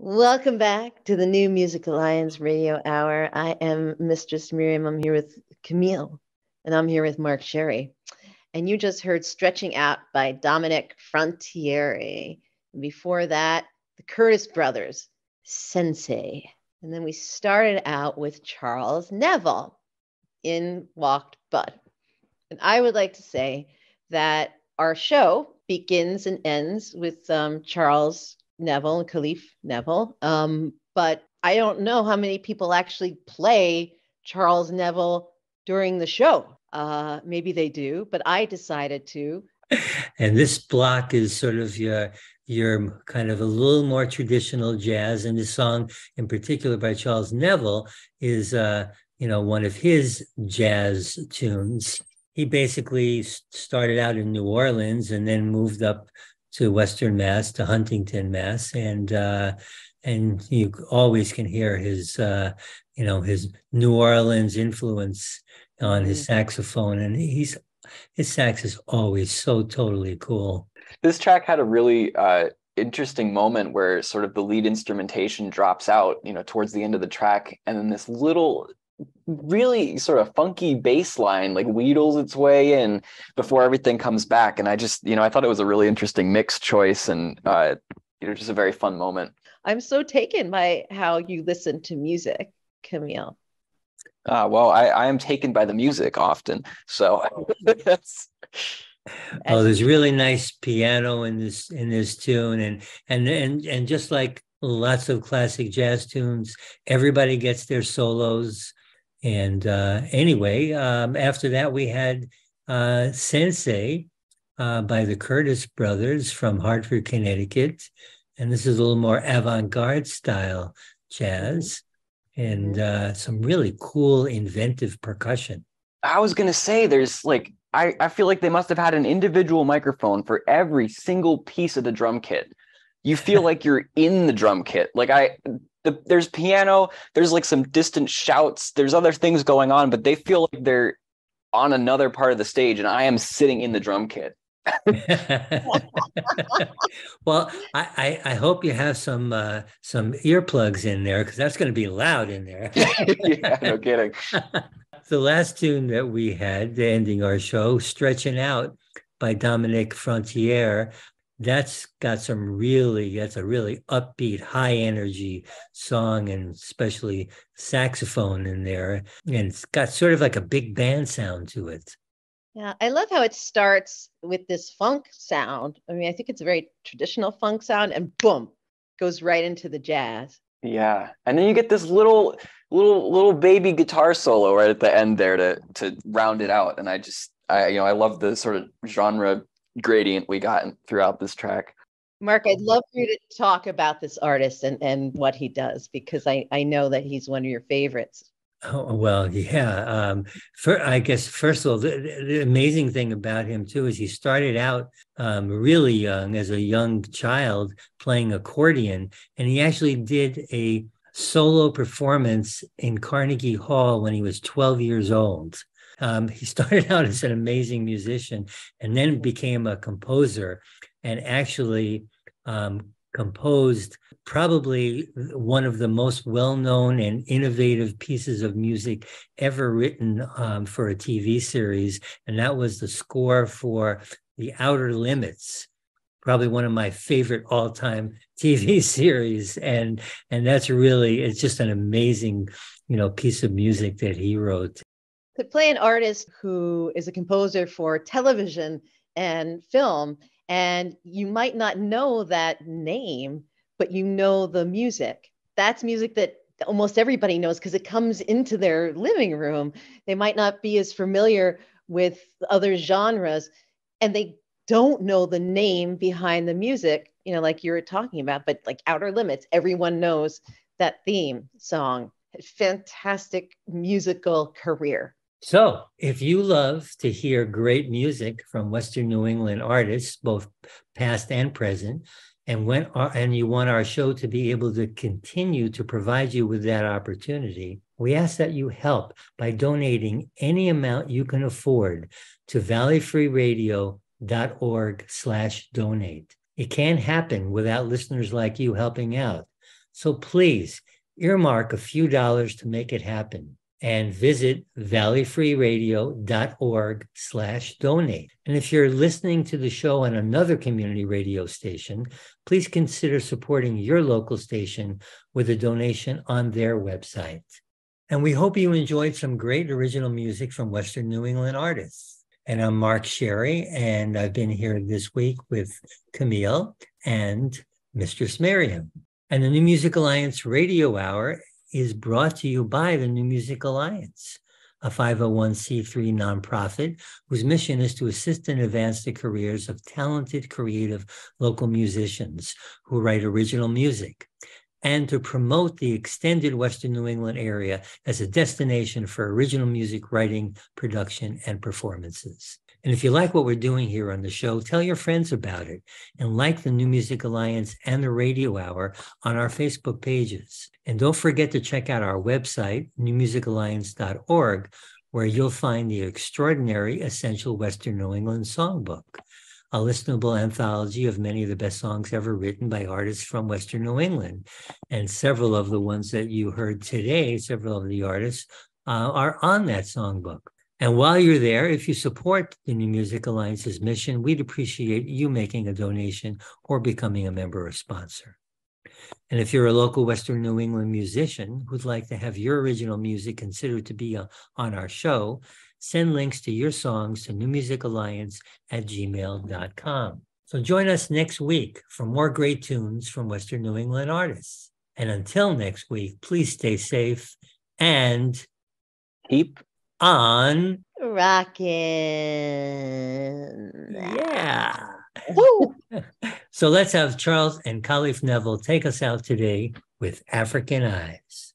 Welcome back to the New Music Alliance Radio Hour. I am Mistress Miriam. I'm here with Camille, and I'm here with Mark Sherry. And you just heard Stretching Out by Dominic Frontieri. And before that, the Curtis Brothers, Sensei. And then we started out with Charles Neville, In Walked Bud. And I would like to say that our show begins and ends with Charles Neville and Khalif Neville. But I don't know how many people actually play Charles Neville during the show. Maybe they do, but I decided to. And this block is sort of your kind of a little more traditional jazz. And this song in particular by Charles Neville is, one of his jazz tunes. He basically started out in New Orleans and then moved up to Western Mass, to Huntington, Mass, and you always can hear his New Orleans influence on his saxophone, and his sax is always so totally cool. This track had a really interesting moment where sort of the lead instrumentation drops out, towards the end of the track, and then this little really sort of funky bass line like wheedles its way in before everything comes back. And I just, I thought it was a really interesting mix choice and, just a very fun moment. I'm so taken by how you listen to music, Camille. Well, I am taken by the music often. So there's really nice piano in this tune. And just like lots of classic jazz tunes, everybody gets their solos. And anyway, after that, we had Sensei by the Curtis Brothers from Hartford, Connecticut. And this is a little more avant-garde style jazz and some really cool, inventive percussion. I was going to say, there's like, I feel like they must have had an individual microphone for every single piece of the drum kit. You feel like you're in the drum kit. Like there's piano, there's like some distant shouts, there's other things going on, but they feel like they're on another part of the stage and I am sitting in the drum kit. Well, I hope you have some earplugs in there because that's going to be loud in there. Yeah, no kidding. The last tune that we had ending our show, Stretching Out by Dominic Frontieri, that's a really upbeat, high energy song, and especially saxophone in there. And it's got sort of like a big band sound to it. Yeah, I love how it starts with this funk sound. I mean, I think it's a very traditional funk sound, and boom, goes right into the jazz. Yeah, and then you get this little baby guitar solo right at the end there to round it out. And I love the sort of genre gradient we got throughout this track. Mark, I'd love for you to talk about this artist and what he does, because I know that he's one of your favorites. Oh, well, yeah. I guess, first of all, the amazing thing about him, too, is he started out really young, as a young child, playing accordion. And he actually did a solo performance in Carnegie Hall when he was 12 years old. He started out as an amazing musician and then became a composer and actually composed probably one of the most well-known and innovative pieces of music ever written for a TV series. And that was the score for The Outer Limits, probably one of my favorite all-time TV series. And that's really, it's just an amazing, piece of music that he wrote. To play an artist who is a composer for television and film, and you might not know that name, but you know the music. That's music that almost everybody knows because it comes into their living room. They might not be as familiar with other genres, and they don't know the name behind the music, like you were talking about, but like Outer Limits, everyone knows that theme song. Fantastic musical career. So if you love to hear great music from Western New England artists, both past and present, and you want our show to be able to continue to provide you with that opportunity, we ask that you help by donating any amount you can afford to valleyfreeradio.org/donate. It can't happen without listeners like you helping out. So please earmark a few dollars to make it happen and visit valleyfreeradio.org/donate. And if you're listening to the show on another community radio station, please consider supporting your local station with a donation on their website. And we hope you enjoyed some great original music from Western New England artists. And I'm Mark Sherry, and I've been here this week with Camille and Mistress Miriam. And the New Music Alliance Radio Hour is brought to you by the New Music Alliance, a 501c3 nonprofit whose mission is to assist and advance the careers of talented, creative local musicians who write original music, and to promote the extended Western New England area as a destination for original music writing, production, and performances. And if you like what we're doing here on the show, tell your friends about it and like the New Music Alliance and the Radio Hour on our Facebook pages. And don't forget to check out our website, newmusicalliance.org, where you'll find the extraordinary Essential Western New England Songbook, a listenable anthology of many of the best songs ever written by artists from Western New England. And several of the ones that you heard today, several of the artists are on that songbook. And while you're there, if you support the New Music Alliance's mission, we'd appreciate you making a donation or becoming a member or sponsor. And if you're a local Western New England musician who'd like to have your original music considered to be on our show, send links to your songs to newmusicalliance@gmail.com. So join us next week for more great tunes from Western New England artists. And until next week, please stay safe and Keep on rockin'. Yeah. Woo! So let's have Charles and Caliph Neville take us out today with African Eyes.